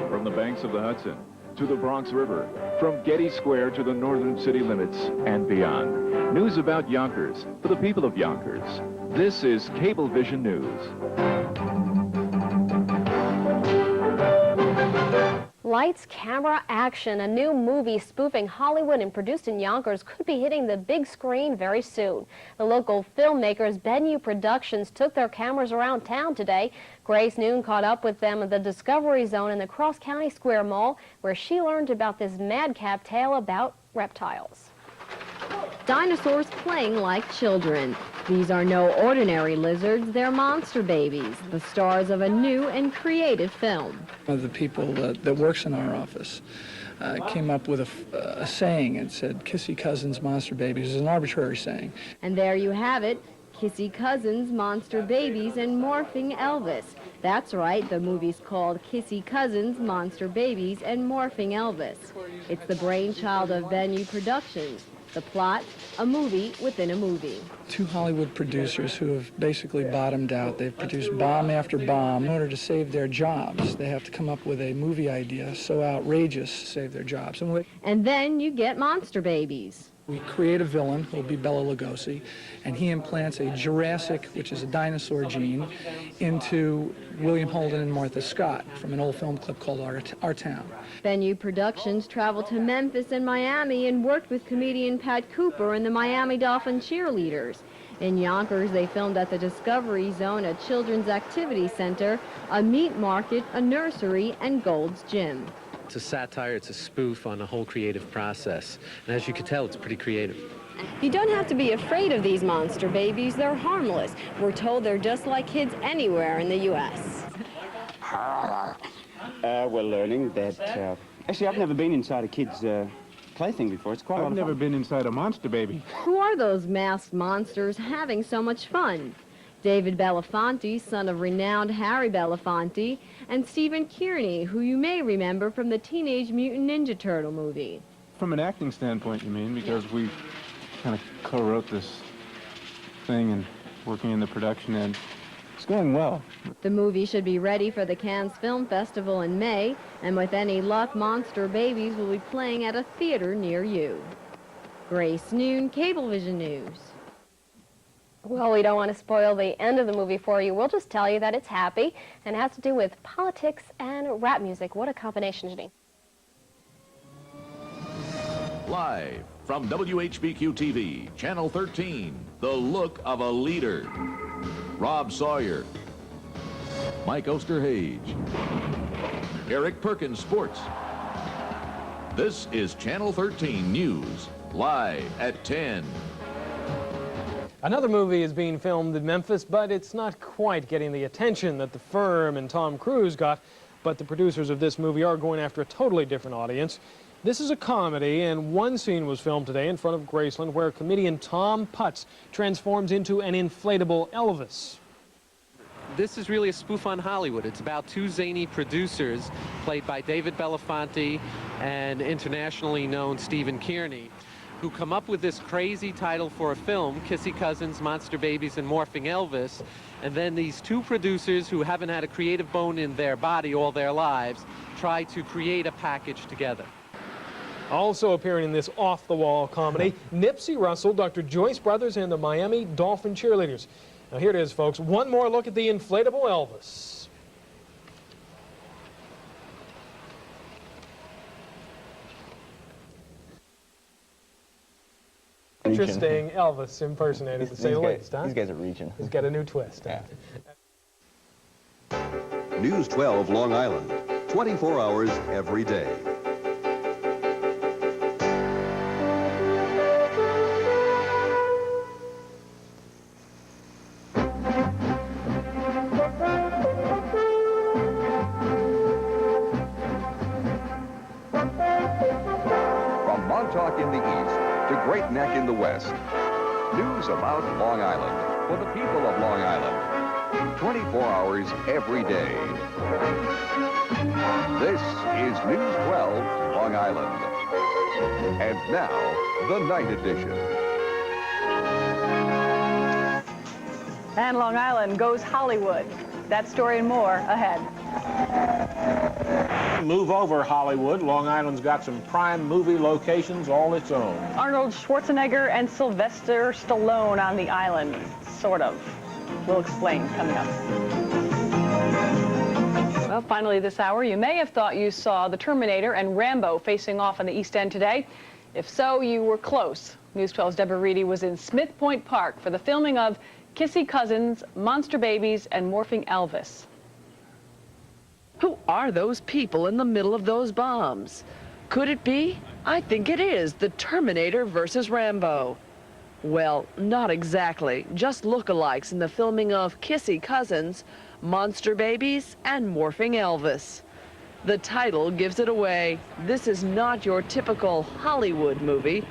From the banks of the Hudson to the Bronx River, from Getty Square to the northern city limits and beyond. News about Yonkers for the people of Yonkers. This is Cablevision News. Lights, camera, action. A new movie spoofing Hollywood and produced in Yonkers could be hitting the big screen very soon. The local filmmakers, Bennu Productions, took their cameras around town today. Grace Noon caught up with them at the Discovery Zone in the Cross County Square Mall, where she learned about this madcap tale about reptiles. Dinosaurs playing like children. These are no ordinary lizards, they're monster babies, the stars of a new and creative film. One of the people that works in our office came up with a saying. It said, "Kissy Cousins, Monster Babies." It's an arbitrary saying. And there you have it, Kissy Cousins, Monster Babies, and Morphing Elvis. That's right, the movie's called Kissy Cousins, Monster Babies, and Morphing Elvis. It's the brainchild of Bennu Productions. The plot, a movie within a movie. Two Hollywood producers who have basically bottomed out. They've produced bomb after bomb. In order to save their jobs, they have to come up with a movie idea so outrageous to save their jobs. And then you get monster babies. We create a villain, who'll be Bela Lugosi, and he implants a Jurassic, which is a dinosaur gene, into William Holden and Martha Scott from an old film clip called Our Town. Bennu Productions traveled to Memphis and Miami and worked with comedian Pat Cooper and the Miami Dolphin cheerleaders. In Yonkers, they filmed at the Discovery Zone, a children's activity center, a meat market, a nursery, and Gold's Gym. It's a satire, it's a spoof on the whole creative process. And as you can tell, it's pretty creative. You don't have to be afraid of these monster babies. They're harmless. We're told they're just like kids anywhere in the U.S. We're learning that... actually, I've never been inside a kid's plaything before. It's quite a lot of fun. I've never been inside a monster baby. Who are those masked monsters having so much fun? David Belafonte, son of renowned Harry Belafonte, and Stephen Kearney, who you may remember from the Teenage Mutant Ninja Turtle movie. From an acting standpoint, you mean? Because we kind of co-wrote this thing and working in the production end. It's going well. The movie should be ready for the Cannes Film Festival in May, and with any luck, monster babies will be playing at a theater near you. Grace Noon, Cablevision News. Well, we don't want to spoil the end of the movie for you. We'll just tell you that it's happy and has to do with politics and rap music. What a combination, Janine. Live from WHBQ-TV, Channel 13, the look of a leader. Rob Sawyer, Mike Osterhage, Eric Perkins Sports. This is Channel 13 News, live at 10. Another movie is being filmed in Memphis, but it's not quite getting the attention that The Firm and Tom Cruise got. But the producers of this movie are going after a totally different audience. This is a comedy, and one scene was filmed today in front of Graceland where comedian Tom Putz transforms into an inflatable Elvis. This is really a spoof on Hollywood. It's about two zany producers, played by David Belafonte and internationally known Stephen Kearney, who come up with this crazy title for a film, Kissy Cousins, Monster Babies, and Morphing Elvis. And then these two producers who haven't had a creative bone in their body all their lives try to create a package together. Also appearing in this off-the-wall comedy, Nipsey Russell, Dr. Joyce Brothers, and the Miami Dolphin cheerleaders. Now here it is, folks. One more look at the inflatable Elvis. Interesting Elvis impersonator, to say the least, huh? These guys are reaching. He's got a new twist. Yeah. News 12 Long Island, 24 hours every day. From Montauk in the east to Great Neck in the west, news about Long Island for the people of Long Island. 24 hours every day. This is News 12 Long Island. And now, the night edition. And Long Island goes Hollywood. That story and more ahead. Move over, Hollywood. Long Island's got some prime movie locations all its own. Arnold Schwarzenegger and Sylvester Stallone on the island, sort of. We'll explain coming up. Well, finally this hour, you may have thought you saw The Terminator and Rambo facing off on the East End today. If so, you were close. News 12's Deborah Reedy was in Smith Point Park for the filming of Kissy Cousins, Monster Babies, and Morphing Elvis. Who are those people in the middle of those bombs? Could it be? I think it is The Terminator versus Rambo. Well, not exactly. Just lookalikes in the filming of Kissy Cousins, Monster Babies, and Morphing Elvis. The title gives it away. This is not your typical Hollywood movie.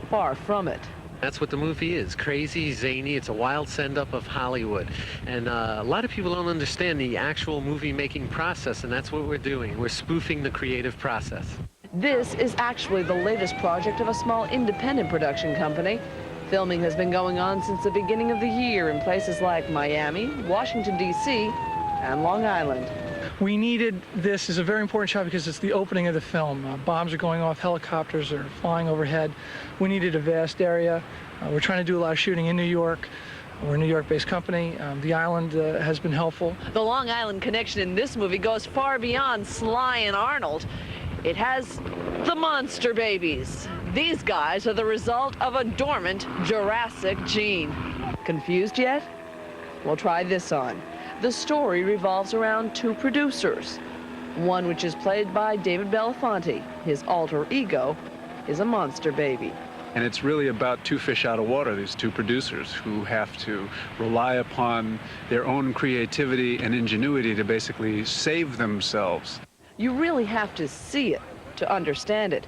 Far from it. That's what the movie is. Crazy, zany. It's a wild send-up of Hollywood. And a lot of people don't understand the actual movie-making process, and that's what we're doing. We're spoofing the creative process. This is actually the latest project of a small independent production company. Filming has been going on since the beginning of the year in places like Miami, Washington, D.C., and Long Island. We needed this is a very important shot because it's the opening of the film. Bombs are going off, helicopters are flying overhead. We needed a vast area. We're trying to do a lot of shooting in New York. We're a New York-based company. The island has been helpful. The Long Island connection in this movie goes far beyond Sly and Arnold. It has the Monster Babies. These guys are the result of a dormant Jurassic gene. Confused yet? Well, try this on. The story revolves around two producers. One which is played by David Belafonte. His alter ego is a monster baby. And it's really about two fish out of water, these two producers who have to rely upon their own creativity and ingenuity to basically save themselves. You really have to see it to understand it.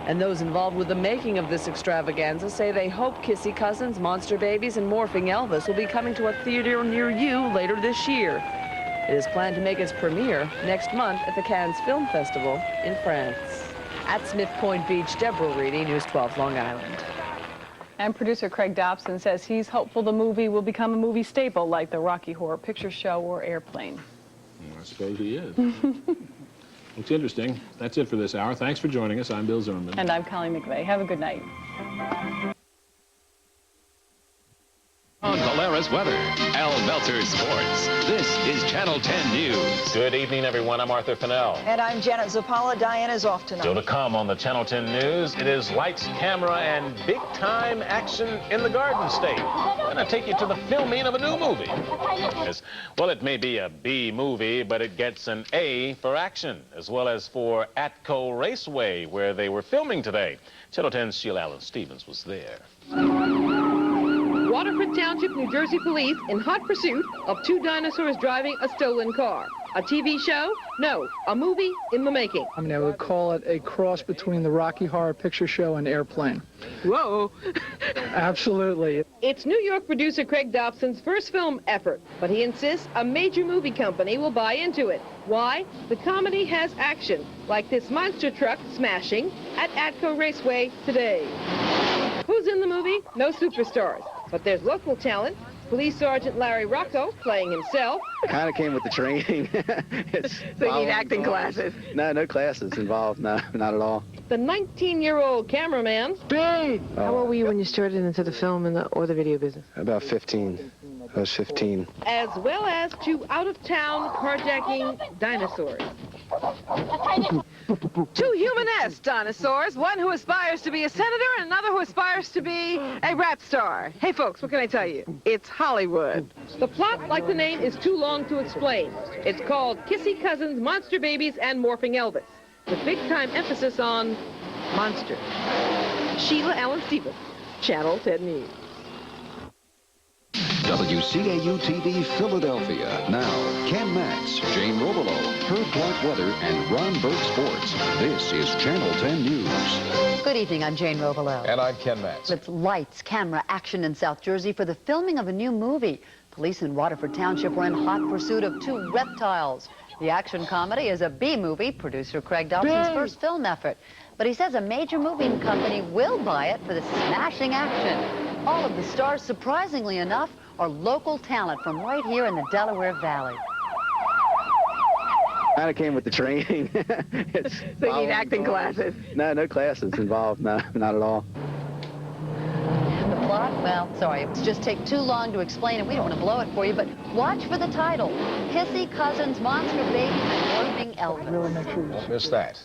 And those involved with the making of this extravaganza say they hope Kissy Cousins, Monster Babies, and Morphing Elvis will be coming to a theater near you later this year. It is planned to make its premiere next month at the Cannes Film Festival in France. At Smith Point Beach, Deborah Reedy, News 12 Long Island. And producer Craig Dobson says he's hopeful the movie will become a movie staple like the Rocky Horror Picture Show or Airplane. I suppose he is. Looks interesting. That's it for this hour. Thanks for joining us. I'm Bill Zimmerman. And I'm Colleen McVeigh. Have a good night. On Valera's weather, Al Meltzer Sports. This is Channel 10 News. Good evening, everyone. I'm Arthur Fennell. And I'm Janet Zappala. Diana's off tonight. Still to come on the Channel 10 News, it is lights, camera, and big-time action in the Garden State. I'm going to take you to the filming of a new movie. Well, it may be a B movie, but it gets an A for action, as well as for Atco Raceway, where they were filming today. Channel 10's Sheila Allen Stevens was there. Waterford Township, New Jersey police in hot pursuit of two dinosaurs driving a stolen car. A TV show? No, a movie in the making. I mean, I would call it a cross between the Rocky Horror Picture Show and Airplane. Whoa. Absolutely. It's New York producer Craig Dobson's first film effort, but he insists a major movie company will buy into it. Why? The comedy has action, like this monster truck smashing at Atco Raceway today. Who's in the movie? No superstars, but there's local talent. Police Sergeant Larry Rocco playing himself. Kind of came with the training. So you need acting classes? No classes involved. No, not at all. The 19-year-old cameraman. Big! How old were you when you started into the film or the video business? About 15. I was 15. As well as two out-of-town carjacking dinosaurs. Two human-esque dinosaurs, one who aspires to be a senator and another who aspires to be a rap star. Hey, folks, what can I tell you? It's Hollywood. The plot, like the name, is too long to explain. It's called Kissy Cousins, Monster Babies, and Morphing Elvis, with big-time emphasis on monster. Sheila Allen Stevens, Channel 10 News. WCAU-TV Philadelphia. Now, Ken Max, Jane Robelo, Herb Clark Weather, and Ron Burke Sports. This is Channel 10 News. Good evening, I'm Jane Robelo. And I'm Ken Max. It's lights, camera, action in South Jersey for the filming of a new movie. Police in Waterford Township were in hot pursuit of two reptiles. The action comedy is a B movie, producer Craig Dobson's first film effort. But he says a major movie company will buy it for the smashing action. All of the stars, surprisingly enough, are local talent from right here in the Delaware Valley. Kind of came with the training. So you need acting classes? No, no classes involved. No, not at all. And the plot? Well, sorry, it would just take too long to explain, and we don't want to blow it for you, but watch for the title. Kissy Cousins, Monster Babies, and Morphing Elvis. Don't miss that.